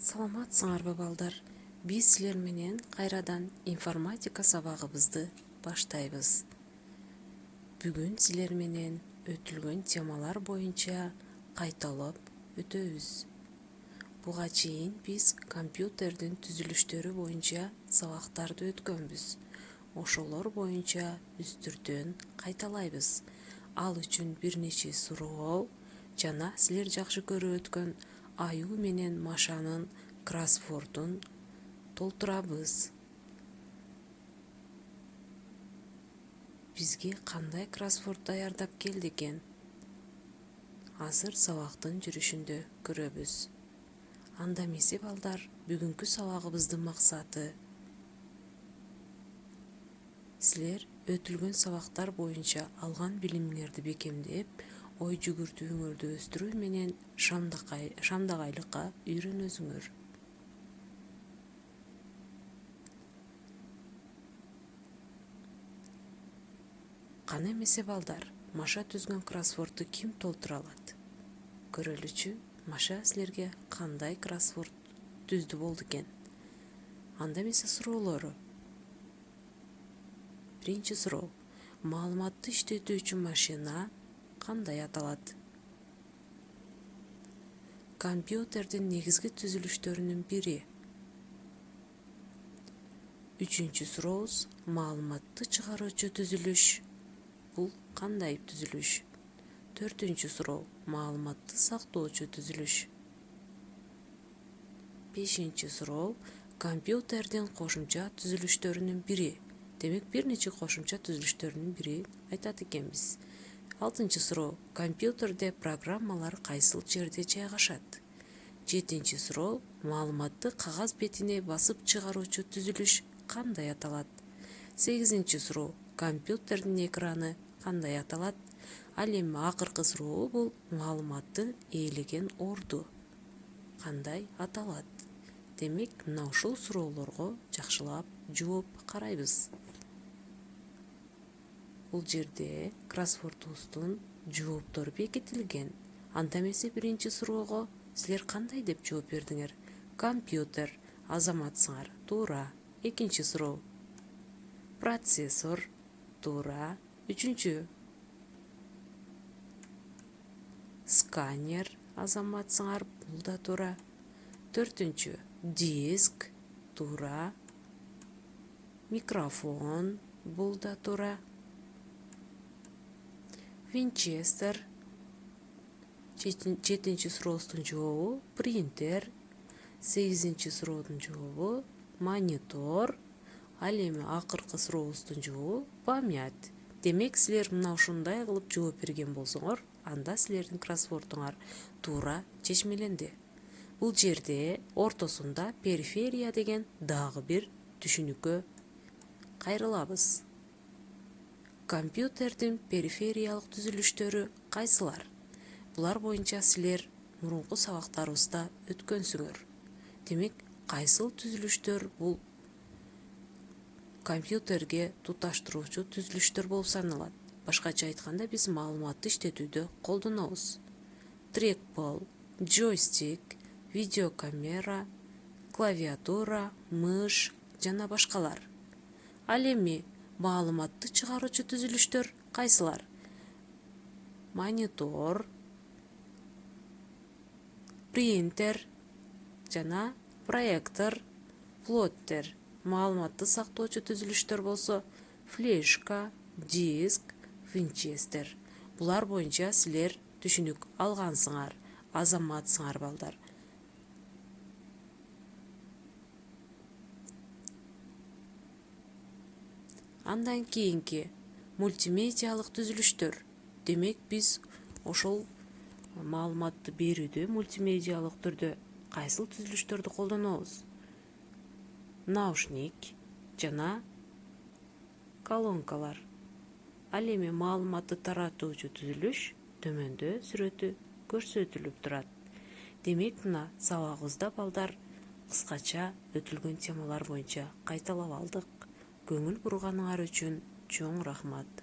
Саламатсыңарбы балдар? Биз силер менен кайрадан информатика сабагыбызды баштайбыз. Бүгүн силер менен өтүлгөн темалар боюнча кайталап өтөбүз. Буга чейин биз компьютердин түзүлүштөрү боюнча сабактарды өткөнбүз. Ошолор боюнча үстүртөн кайталайбыз. Ал үчүн бир нече суроо жана силер жакшы көрүп өткөн Аю менен Машанын кроссвордун толтурабыз. Бизге кандай кроссворд даярдап келди экен? Азыр сабактын жүрүшүндө көрөбүз. Анда эмесе балдар, бүгүнкү сабагыбыздын максаты силер өтүлгөн сабактар боюнча алган билимиңерди бекемдеп, ой жүгүртүүңөрдү өстүрүү менен шамдагайлыкка үйрөнөсүңөр. Кана эмесе балдар, Маша түзгөн кроссвордду ким толтура алат? Көрөлүчү, Маша силерге кандай кроссворд түздү болду экен? Анда эмесе суроолору. Биринчи суроо. Маалыматты иштетүүчү машина кандай аталат? Компьютердин негизги түзүлүштөрүнүн бири. Үчүнчү сурообуз. Маалыматты чыгаруучу түзүлүш бул кандай түзүлүш? Төртүнчү суроо. Маалыматты сактоочу түзүлүш. Бешинчи суроо. Компьютердин кошумча түзүлүштөрүнүн бири. Демек, бир нече кошумча түзүлүштөрүнүн бири айтат экенбиз. Алтынчы суроо. Компьютерде программалар кайсыл жерде жайгашат? Жетинчи суроо. Маалыматты кагаз бетине басып чыгаруучу түзүлүш кандай аталат? Сегизинчи суроо. Компьютердин экраны кандай аталат? Ал эми акыркы суроо бул маалыматты ээлеген орду кандай аталат? Демек, мына ушул суроолорго жакшылап жооп карайбыз. Бул жерде кроссвордубуздун жооптору бекитилген. Анда эмесе биринчи суроого силер кандай деп жооп бердиңер? Компьютер, азаматсыңар, туура. Экинчи суроо. Процессор, туура. Үчүнчү. Сканер, азаматсыңар, бул да туура. Төртүнчү. Диск, туура. Микрофон, бул да туура. Винчестер. Жетинчи сурообуздун жообу принтер. Сегизинчи суроодун жообу монитор. Ал эми акыркы сурообуздун жообу память. Демек, силер мына ушундай кылып жооп берген болсоңор, анда силердин кроссвордуңар туура чечмеленди. Бул жерде ортосунда периферия деген дагы бир түшүнүккө кайрылабыз. Компьютердин перифериялык түзүлүштөрү кайсылар? Булар боюнча силер мурунку сабактарыбызда өткөнсүңөр. Демек, кайсыл түзүлүштөр бул компьютерге туташтыруучу түзүлүштөр болуп саналат? Башкача айтканда, биз маалыматты иштетүүдө колдонобуз. Трекпол, джойстик, видеокамера, клавиатура, мыш жана башкалар. Ал эми маалыматты чыгаруучу түзүлүштөр кайсылар? Монитор, принтер жана проектор, плоттер. Маалыматты сактоочу түзүлүштөр болсо флешка, диск, винчестер. Булар боюнча силер түшүнүк алгансыңар, азаматсыңар балдар. Андан кийинки мультимедиалык түзүлүштөр. Демек, биз ошол маалыматты берүүдө мультимедиалык түрдө кайсыл түзүлүштөрдү колдонобуз? Наушник жана колонкалар. Ал эми маалыматты таратуучу түзүлүш төмөндө сүрөтү көрсөтүлүп турат. Демек, мына сабагыбызда балдар кыскача өтүлгөн темалар боюнча кайталап алдык. Көңүл бурганыңар үчүн чоң рахмат.